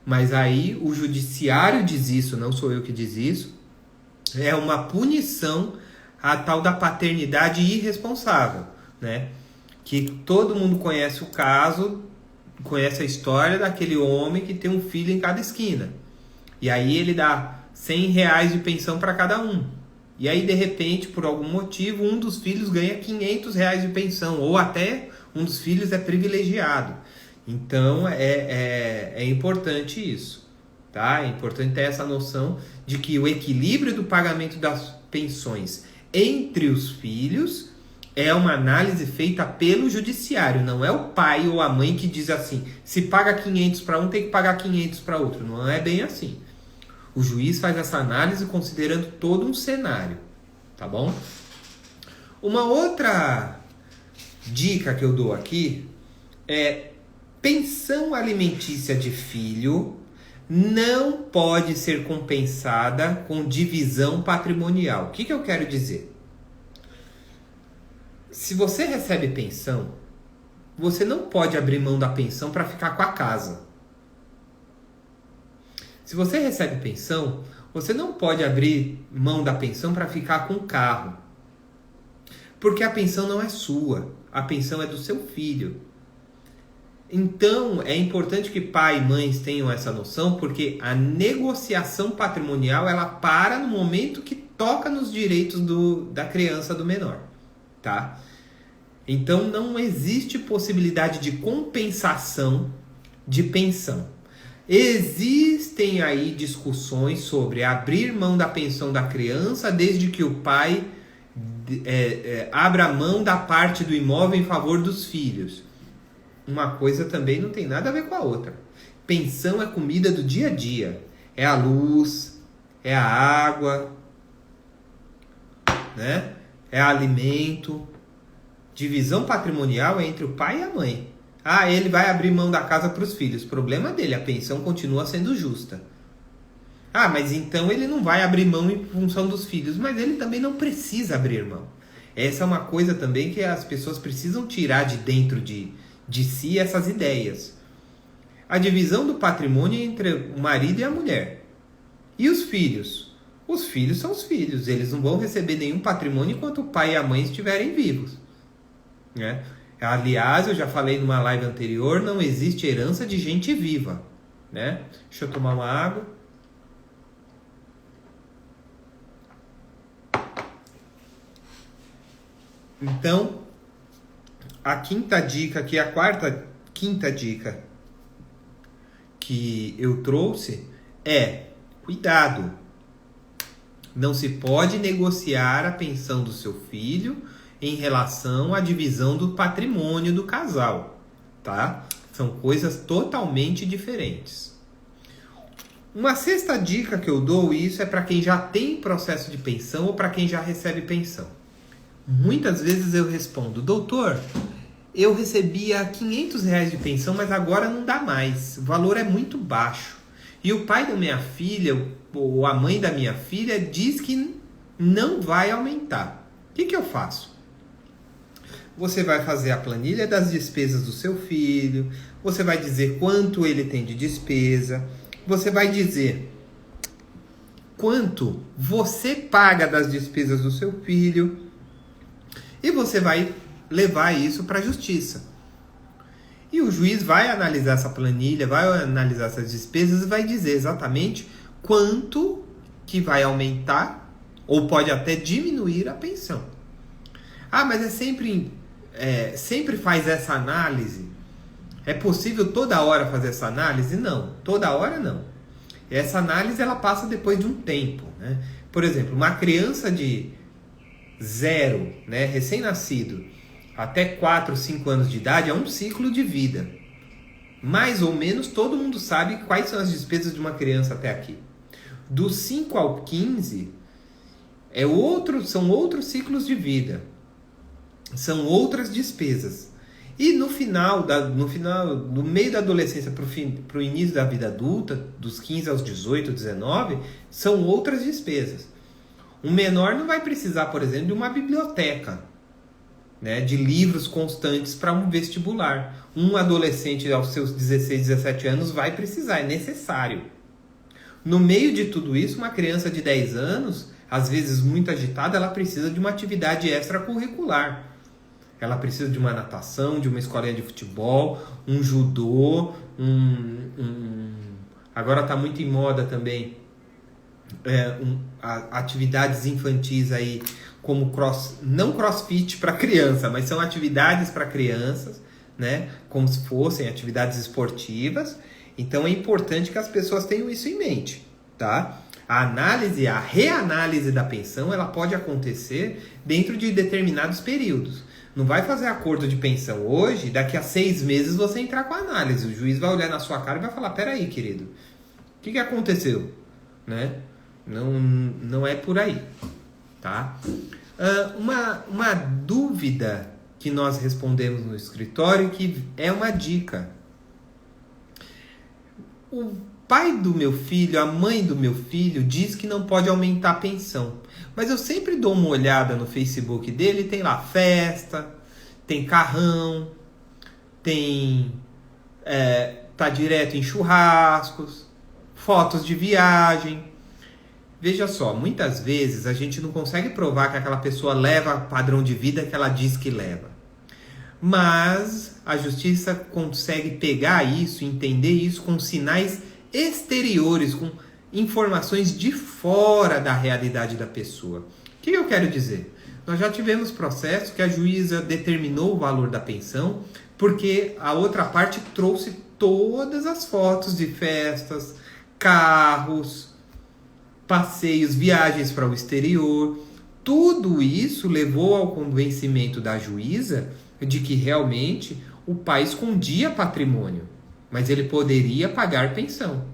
Mas aí o judiciário diz isso, não sou eu que diz isso. É uma punição à tal da paternidade irresponsável, né? Que todo mundo conhece o caso, conhece a história daquele homem que tem um filho em cada esquina. E aí ele dá R$100 de pensão para cada um. E aí, de repente, por algum motivo, um dos filhos ganha R$500 de pensão. Ou até um dos filhos é privilegiado. Então, é importante isso. Tá? É importante ter essa noção de que o equilíbrio do pagamento das pensões entre os filhos é uma análise feita pelo judiciário. Não é o pai ou a mãe que diz assim: se paga 500 para um, tem que pagar 500 para outro. Não é bem assim. O juiz faz essa análise considerando todo um cenário. Tá bom? Uma outra dica que eu dou aqui é: pensão alimentícia de filho não pode ser compensada com divisão patrimonial. O que eu quero dizer? Se você recebe pensão, você não pode abrir mão da pensão para ficar com a casa. Se você recebe pensão, você não pode abrir mão da pensão para ficar com o carro. Porque a pensão não é sua, a pensão é do seu filho. Então, é importante que pai e mães tenham essa noção, porque a negociação patrimonial, ela para no momento que toca nos direitos da criança, do menor, tá? Então, não existe possibilidade de compensação de pensão. Existem aí discussões sobre abrir mão da pensão da criança desde que o pai abra mão da parte do imóvel em favor dos filhos. Uma coisa também não tem nada a ver com a outra. Pensão é comida do dia a dia. É a luz, é a água, né? É alimento. Divisão patrimonial é entre o pai e a mãe. Ah, ele vai abrir mão da casa para os filhos. Problema dele, a pensão continua sendo justa. Ah, mas então ele não vai abrir mão em função dos filhos. Mas ele também não precisa abrir mão. Essa é uma coisa também que as pessoas precisam tirar de dentro de si, essas ideias. A divisão do patrimônio é entre o marido e a mulher. E os filhos? Os filhos são os filhos. Eles não vão receber nenhum patrimônio enquanto o pai e a mãe estiverem vivos, né? Aliás, eu já falei numa live anterior, não existe herança de gente viva, né? Deixa eu tomar uma água. Então, a quinta dica aqui, quinta dica que eu trouxe é: cuidado. Não se pode negociar a pensão do seu filho em relação à divisão do patrimônio do casal, tá? São coisas totalmente diferentes. Uma sexta dica que eu dou, isso é para quem já tem processo de pensão ou para quem já recebe pensão. Muitas vezes eu respondo: doutor, eu recebia R$500 de pensão, mas agora não dá mais, o valor é muito baixo. E o pai da minha filha, ou a mãe da minha filha, diz que não vai aumentar. O que eu faço? Você vai fazer a planilha das despesas do seu filho, você vai dizer quanto ele tem de despesa, você vai dizer quanto você paga das despesas do seu filho e você vai levar isso para a justiça. E o juiz vai analisar essa planilha, vai analisar essas despesas e vai dizer exatamente quanto que vai aumentar ou pode até diminuir a pensão. Ah, mas sempre faz essa análise? É possível toda hora fazer essa análise? Não, toda hora não. Essa análise ela passa depois de um tempo, né? Por exemplo, uma criança de 0, né, recém-nascido, até 4, 5 anos de idade é um ciclo de vida. Mais ou menos todo mundo sabe quais são as despesas de uma criança até aqui. Dos 5 ao 15 são outros ciclos de vida. São outras despesas. E no meio da adolescência para o início da vida adulta, dos 15 aos 18, 19, são outras despesas. Um menor não vai precisar, por exemplo, de uma biblioteca, né, de livros constantes para um vestibular. Um adolescente aos seus 16, 17 anos vai precisar, é necessário. No meio de tudo isso, uma criança de 10 anos, às vezes muito agitada, ela precisa de uma atividade extracurricular. Ela precisa de uma natação, de uma escolinha de futebol, um judô, agora está muito em moda também atividades infantis aí, como não crossfit para criança, mas são atividades para crianças, né? Como se fossem atividades esportivas. Então é importante que as pessoas tenham isso em mente, tá? A reanálise da pensão, ela pode acontecer dentro de determinados períodos. Não vai fazer acordo de pensão hoje, daqui a 6 meses você entrar com a análise. O juiz vai olhar na sua cara e vai falar, peraí, querido, o que aconteceu? Né? Não é por aí, tá? Uma dúvida que nós respondemos no escritório, que é uma dica. O pai do meu filho, a mãe do meu filho, diz que não pode aumentar a pensão. Mas eu sempre dou uma olhada no Facebook dele, tem lá festa, tem carrão, tá direto em churrascos, fotos de viagem. Veja só, muitas vezes a gente não consegue provar que aquela pessoa leva o padrão de vida que ela diz que leva. Mas a justiça consegue pegar isso, entender isso com sinais exteriores, com informações de fora da realidade da pessoa. O que eu quero dizer? Nós já tivemos processo que a juíza determinou o valor da pensão porque a outra parte trouxe todas as fotos de festas, carros, passeios, viagens para o exterior. Tudo isso levou ao convencimento da juíza de que realmente o pai escondia patrimônio, mas ele poderia pagar pensão.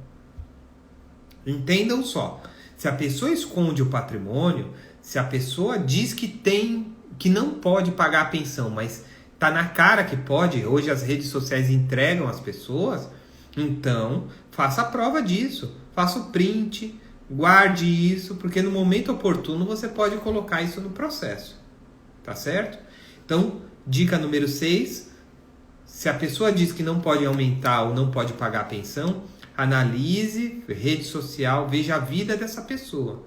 Entendam só, se a pessoa esconde o patrimônio, se a pessoa diz que não pode pagar a pensão, mas tá na cara que pode, hoje as redes sociais entregam às pessoas, então faça a prova disso, faça o print, guarde isso, porque no momento oportuno você pode colocar isso no processo, tá certo? Então, dica número 6, se a pessoa diz que não pode aumentar ou não pode pagar a pensão, analise rede social, veja a vida dessa pessoa.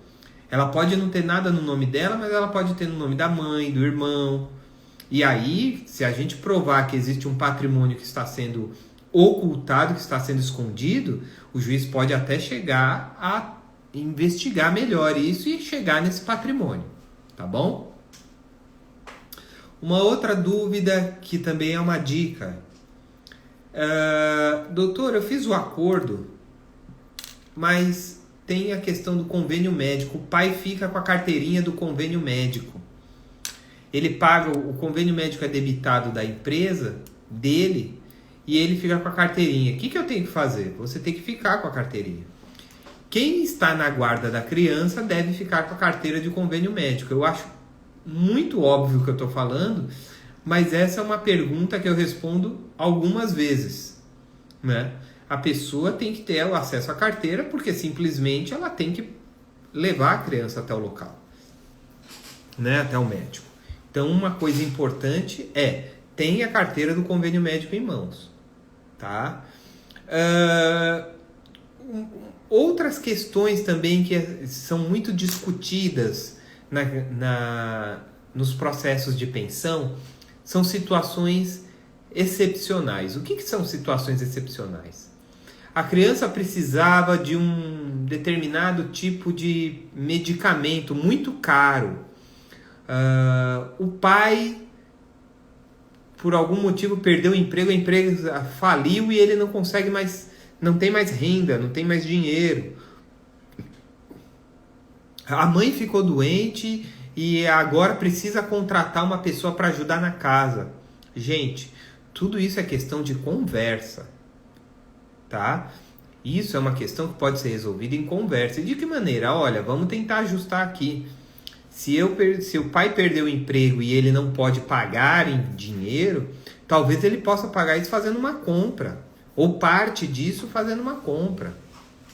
Ela pode não ter nada no nome dela, mas ela pode ter no nome da mãe, do irmão. E aí, se a gente provar que existe um patrimônio que está sendo ocultado, que está sendo escondido, o juiz pode até chegar a investigar melhor isso e chegar nesse patrimônio, tá bom? Uma outra dúvida que também é uma dica. Doutor, eu fiz o acordo, mas tem a questão do convênio médico. O pai fica com a carteirinha do convênio médico. Ele paga, o convênio médico é debitado da empresa dele e ele fica com a carteirinha. O que eu tenho que fazer? Você tem que ficar com a carteirinha. Quem está na guarda da criança deve ficar com a carteira de convênio médico. Eu acho muito óbvio o que eu estou falando, mas essa é uma pergunta que eu respondo algumas vezes, né? A pessoa tem que ter o acesso à carteira porque simplesmente ela tem que levar a criança até o local, né? Até o médico. Então, uma coisa importante é tenha a carteira do convênio médico em mãos, tá? Outras questões também que são muito discutidas nos processos de pensão são situações excepcionais. O que são situações excepcionais? A criança precisava de um determinado tipo de medicamento muito caro. O pai, por algum motivo, perdeu o emprego, a empresa faliu e ele não consegue mais, não tem mais renda, não tem mais dinheiro. A mãe ficou doente e agora precisa contratar uma pessoa para ajudar na casa. Gente, tudo isso é questão de conversa, tá? Isso é uma questão que pode ser resolvida em conversa. E de que maneira? Olha, vamos tentar ajustar aqui. Se o pai perdeu o emprego e ele não pode pagar em dinheiro, talvez ele possa pagar isso fazendo uma compra. Ou parte disso fazendo uma compra,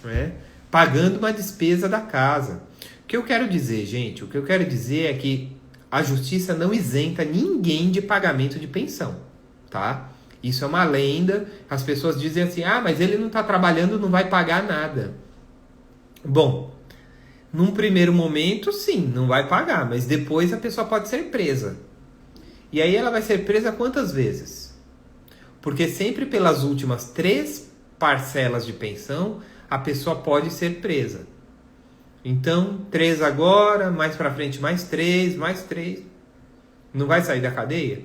né? Pagando uma despesa da casa. O que eu quero dizer, gente? O que eu quero dizer é que a justiça não isenta ninguém de pagamento de pensão, tá? Isso é uma lenda. As pessoas dizem assim, mas ele não está trabalhando, não vai pagar nada. Bom, num primeiro momento, sim, não vai pagar, mas depois a pessoa pode ser presa. E aí ela vai ser presa quantas vezes? Porque sempre pelas últimas 3 parcelas de pensão, a pessoa pode ser presa. Então, 3 agora, mais pra frente mais 3, mais 3. Não vai sair da cadeia?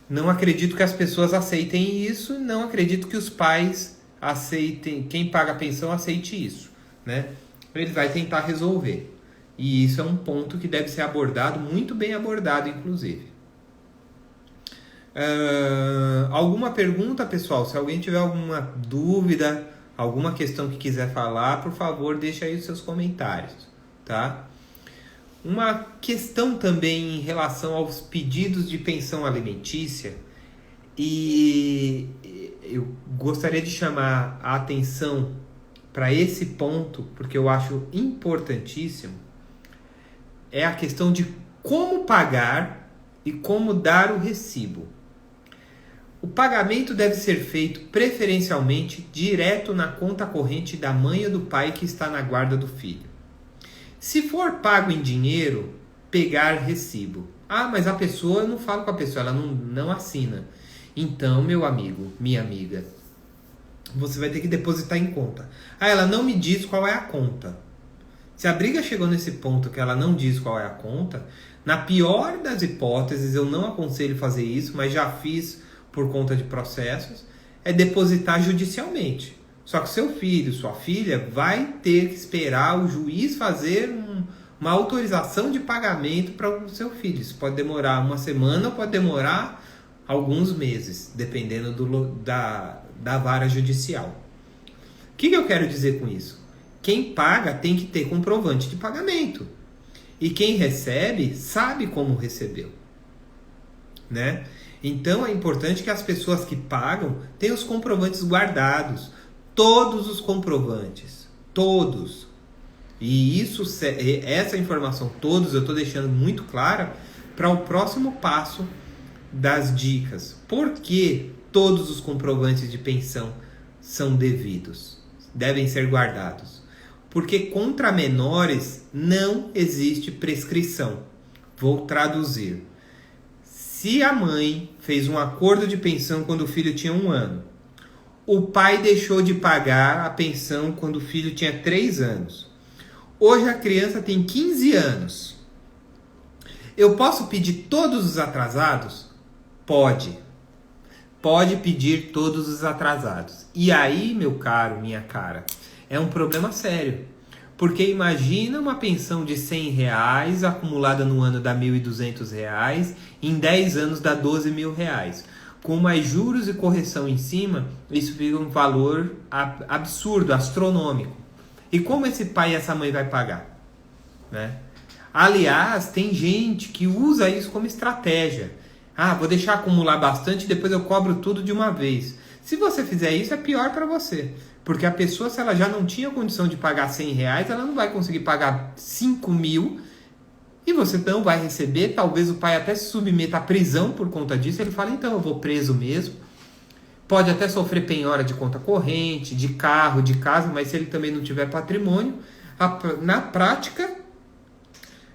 Não acredito que as pessoas aceitem isso, não acredito que os pais aceitem, quem paga a pensão aceite isso, né? Ele vai tentar resolver. E isso é um ponto que deve ser abordado, muito bem abordado, inclusive. Alguma pergunta, pessoal? Se alguém tiver alguma dúvida, alguma questão que quiser falar, por favor, deixa aí os seus comentários, tá? Uma questão também em relação aos pedidos de pensão alimentícia, e eu gostaria de chamar a atenção para esse ponto, porque eu acho importantíssimo, é a questão de como pagar e como dar o recibo. O pagamento deve ser feito preferencialmente direto na conta corrente da mãe ou do pai que está na guarda do filho. Se for pago em dinheiro, pegar recibo. Mas a pessoa, eu não falo com a pessoa, ela não assina. Então, meu amigo, minha amiga, você vai ter que depositar em conta. Ela não me diz qual é a conta. Se a briga chegou nesse ponto que ela não diz qual é a conta, na pior das hipóteses, eu não aconselho fazer isso, mas já fiz por conta de processos, é depositar judicialmente. Só que seu filho, sua filha, vai ter que esperar o juiz fazer uma autorização de pagamento para o seu filho. Isso pode demorar uma semana ou pode demorar alguns meses, dependendo da vara judicial. O que eu quero dizer com isso? Quem paga tem que ter comprovante de pagamento. E quem recebe sabe como recebeu, né? Então é importante que as pessoas que pagam tenham os comprovantes guardados. Todos os comprovantes. Todos. E essa informação, todos, eu estou deixando muito clara para o próximo passo das dicas. Por que todos os comprovantes de pensão são devidos? Devem ser guardados. Porque contra menores não existe prescrição. Vou traduzir. Se a mãe fez um acordo de pensão quando o filho tinha 1 ano, o pai deixou de pagar a pensão quando o filho tinha 3 anos. Hoje a criança tem 15 anos. Eu posso pedir todos os atrasados? Pode. Pode pedir todos os atrasados. E aí, meu caro, minha cara, é um problema sério. Porque imagina uma pensão de R$100 acumulada no ano dá R$1.200, em 10 anos dá R$12.000. Com mais juros e correção em cima, isso fica um valor absurdo, astronômico. E como esse pai e essa mãe vai pagar? Né? Aliás, tem gente que usa isso como estratégia. Vou deixar acumular bastante e depois eu cobro tudo de uma vez. Se você fizer isso, é pior para você. Porque a pessoa, se ela já não tinha condição de pagar R$100, ela não vai conseguir pagar 5.000 e você não vai receber. Talvez o pai até se submeta à prisão por conta disso. Ele fala, então eu vou preso mesmo. Pode até sofrer penhora de conta corrente, de carro, de casa, mas se ele também não tiver patrimônio, na prática,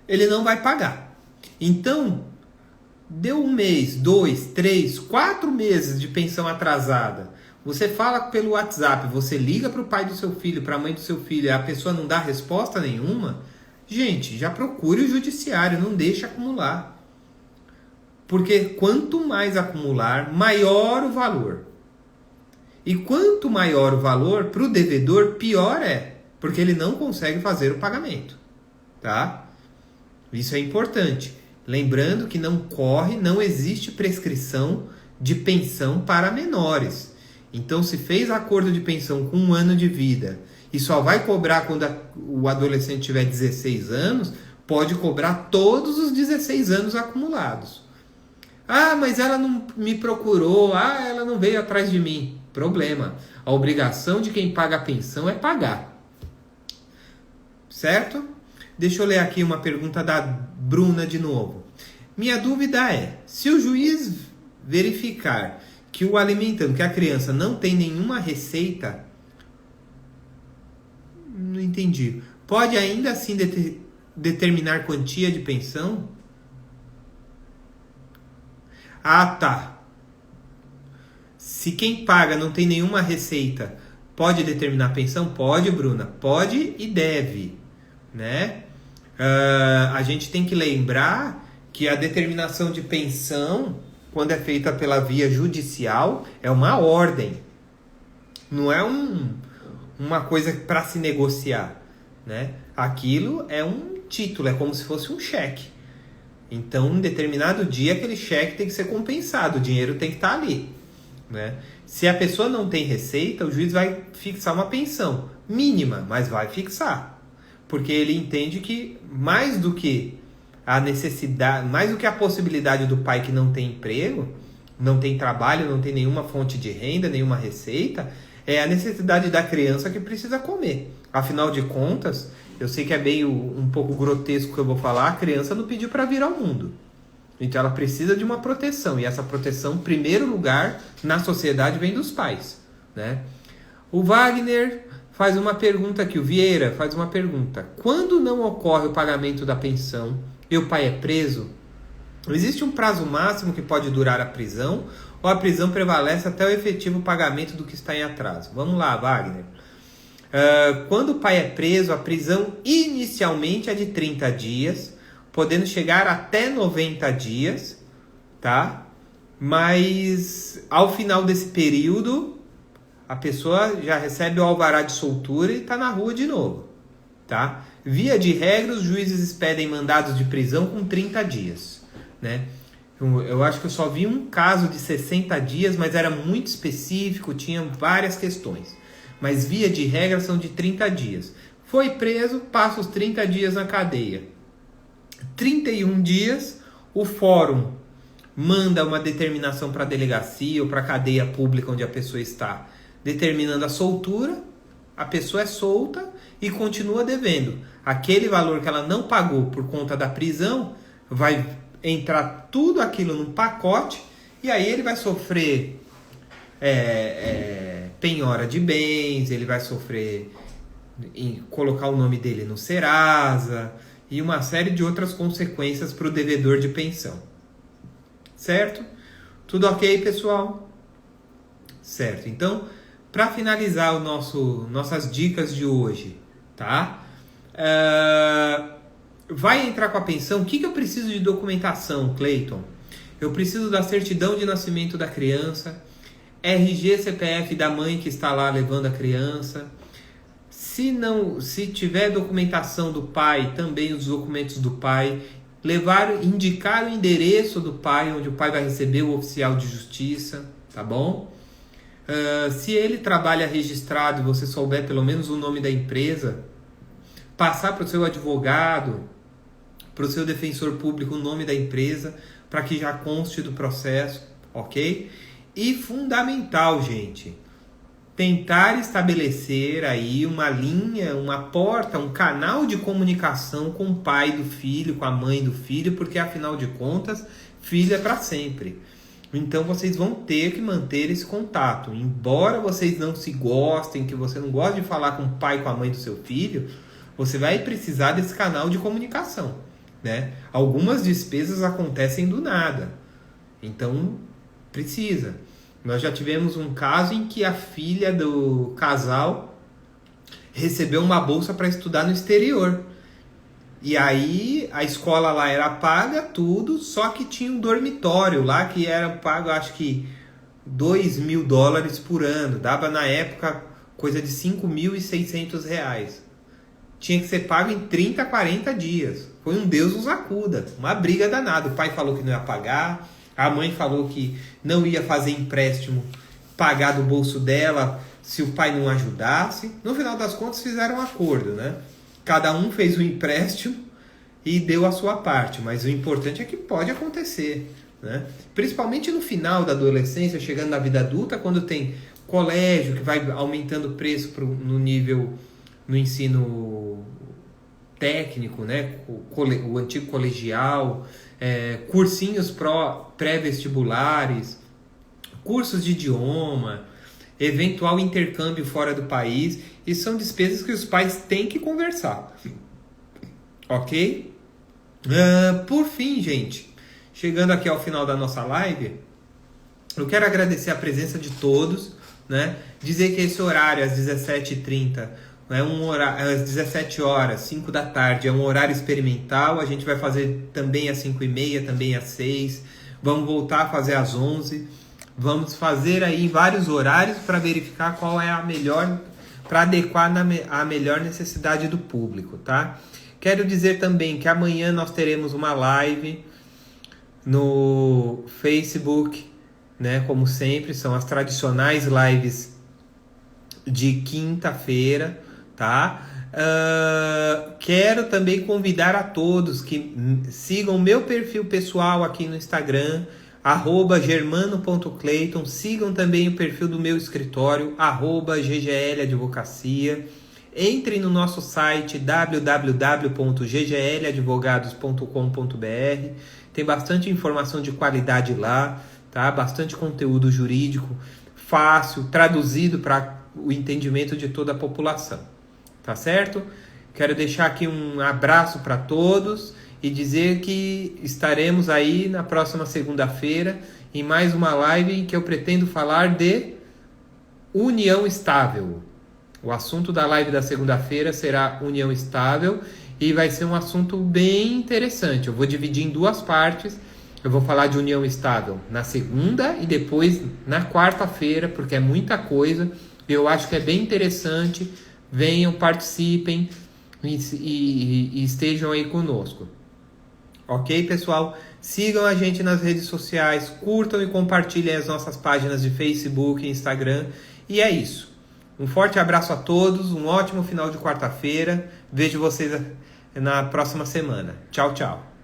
ele não vai pagar. Então, deu 1 mês, 2, 3, 4 meses de pensão atrasada. Você fala pelo WhatsApp, você liga para o pai do seu filho, para a mãe do seu filho, e a pessoa não dá resposta nenhuma, gente, já procure o judiciário, não deixe acumular. Porque quanto mais acumular, maior o valor. E quanto maior o valor, para o devedor, pior é. Porque ele não consegue fazer o pagamento. Tá? Isso é importante. Lembrando que não existe prescrição de pensão para menores. Então, se fez acordo de pensão com 1 ano de vida e só vai cobrar quando o adolescente tiver 16 anos, pode cobrar todos os 16 anos acumulados. Ah, mas ela não me procurou, ela não veio atrás de mim. Problema. A obrigação de quem paga a pensão é pagar. Certo? Deixa eu ler aqui uma pergunta da Bruna de novo. Minha dúvida é, se o juiz verificar que o alimentando, que a criança não tem nenhuma receita, não entendi, pode ainda assim determinar quantia de pensão? Ah, tá. Se quem paga não tem nenhuma receita, pode determinar a pensão? Pode, Bruna. Pode e deve, né? A gente tem que lembrar que a determinação de pensão, quando é feita pela via judicial, é uma ordem. Não é uma coisa para se negociar, né? Aquilo é um título, é como se fosse um cheque. Então, em determinado dia, aquele cheque tem que ser compensado, o dinheiro tem que estar ali, né? Se a pessoa não tem receita, o juiz vai fixar uma pensão mínima, mas vai fixar, porque ele entende que mais do que a necessidade, mais do que a possibilidade do pai que não tem emprego, não tem trabalho, não tem nenhuma fonte de renda, nenhuma receita, é a necessidade da criança que precisa comer. Afinal de contas, eu sei que é meio um pouco grotesco o que eu vou falar, a criança não pediu para vir ao mundo. Então ela precisa de uma proteção. E essa proteção, em primeiro lugar, na sociedade, vem dos pais, né? O Wagner faz uma pergunta aqui, o Vieira faz uma pergunta. Quando não ocorre o pagamento da pensão e o pai é preso, existe um prazo máximo que pode durar a prisão ou a prisão prevalece até o efetivo pagamento do que está em atraso? Vamos lá, Wagner. Quando o pai é preso, a prisão inicialmente é de 30 dias, podendo chegar até 90 dias, tá? Mas ao final desse período, a pessoa já recebe o alvará de soltura e está na rua de novo, tá? Via de regra, os juízes expedem mandados de prisão com 30 dias, né? Eu acho que eu só vi um caso de 60 dias, mas era muito específico, tinha várias questões. Mas via de regra são de 30 dias. Foi preso, passa os 30 dias na cadeia. 31 dias, o fórum manda uma determinação para a delegacia ou para a cadeia pública onde a pessoa está, determinando a soltura, a pessoa é solta e continua devendo. Aquele valor que ela não pagou por conta da prisão, vai entrar tudo aquilo num pacote e aí ele vai sofrer penhora de bens, ele vai sofrer colocar o nome dele no Serasa e uma série de outras consequências para o devedor de pensão. Certo? Tudo ok, pessoal? Certo. Então, para finalizar nossas dicas de hoje, tá? Vai entrar com a pensão, o que eu preciso de documentação, Cleiton? Eu preciso da certidão de nascimento da criança, RG, CPF da mãe que está lá levando a criança. Se tiver documentação do pai, também os documentos do pai. Indicar o endereço do pai, onde o pai vai receber o oficial de justiça, tá bom? Se ele trabalha registrado e você souber pelo menos o nome da empresa, passar para o seu advogado, para o seu defensor público o nome da empresa, para que já conste do processo, ok? E fundamental, gente, tentar estabelecer aí uma linha, uma porta, um canal de comunicação com o pai do filho, com a mãe do filho, porque afinal de contas, filho é para sempre. Então vocês vão ter que manter esse contato. Embora vocês não se gostem, que você não gosta de falar com o pai e com a mãe do seu filho, você vai precisar desse canal de comunicação, né? Algumas despesas acontecem do nada. Então, precisa. Nós já tivemos um caso em que a filha do casal recebeu uma bolsa para estudar no exterior. E aí a escola lá era paga, tudo, só que tinha um dormitório lá que era pago, acho que $2.000 por ano. Dava na época coisa de R$5.600. Tinha que ser pago em 30, 40 dias. Foi um Deus nos acuda. Uma briga danada. O pai falou que não ia pagar. A mãe falou que não ia fazer empréstimo, pagar do bolso dela se o pai não ajudasse. No final das contas fizeram um acordo, né? Cada um fez um empréstimo e deu a sua parte. Mas o importante é que pode acontecer, né? Principalmente no final da adolescência, chegando na vida adulta, quando tem colégio que vai aumentando o preço no nível, no ensino técnico, né? O antigo colegial, cursinhos pré-vestibulares, cursos de idioma, eventual intercâmbio fora do país. Isso são despesas que os pais têm que conversar. Ok? Por fim, gente, chegando aqui ao final da nossa live, eu quero agradecer a presença de todos, né? Dizer que esse horário, às 17h30, às 17 horas, 5 da tarde, é um horário experimental. A gente vai fazer também às 5h30, também às 6. Vamos voltar a fazer às 11. Vamos fazer aí vários horários para verificar qual é a melhor, para adequar a melhor necessidade do público, tá? Quero dizer também que amanhã nós teremos uma live no Facebook, né? Como sempre, são as tradicionais lives de quinta-feira, tá? Quero também convidar a todos que sigam o meu perfil pessoal aqui no Instagram, @germano.clayton. Sigam também o perfil do meu escritório, @GGL Advocacia. Entrem no nosso site www.ggladvogados.com.br. Tem bastante informação de qualidade lá, tá? Bastante conteúdo jurídico fácil, traduzido para o entendimento de toda a população. Tá certo? Quero deixar aqui um abraço para todos e dizer que estaremos aí na próxima segunda-feira em mais uma live em que eu pretendo falar de união estável. O assunto da live da segunda-feira será união estável e vai ser um assunto bem interessante. Eu vou dividir em duas partes. Eu vou falar de união estável na segunda e depois na quarta-feira, porque é muita coisa. Eu acho que é bem interessante. Venham, participem e estejam aí conosco. Ok, pessoal? Sigam a gente nas redes sociais, curtam e compartilhem as nossas páginas de Facebook e Instagram. E é isso. Um forte abraço a todos, um ótimo final de quarta-feira. Vejo vocês na próxima semana. Tchau, tchau.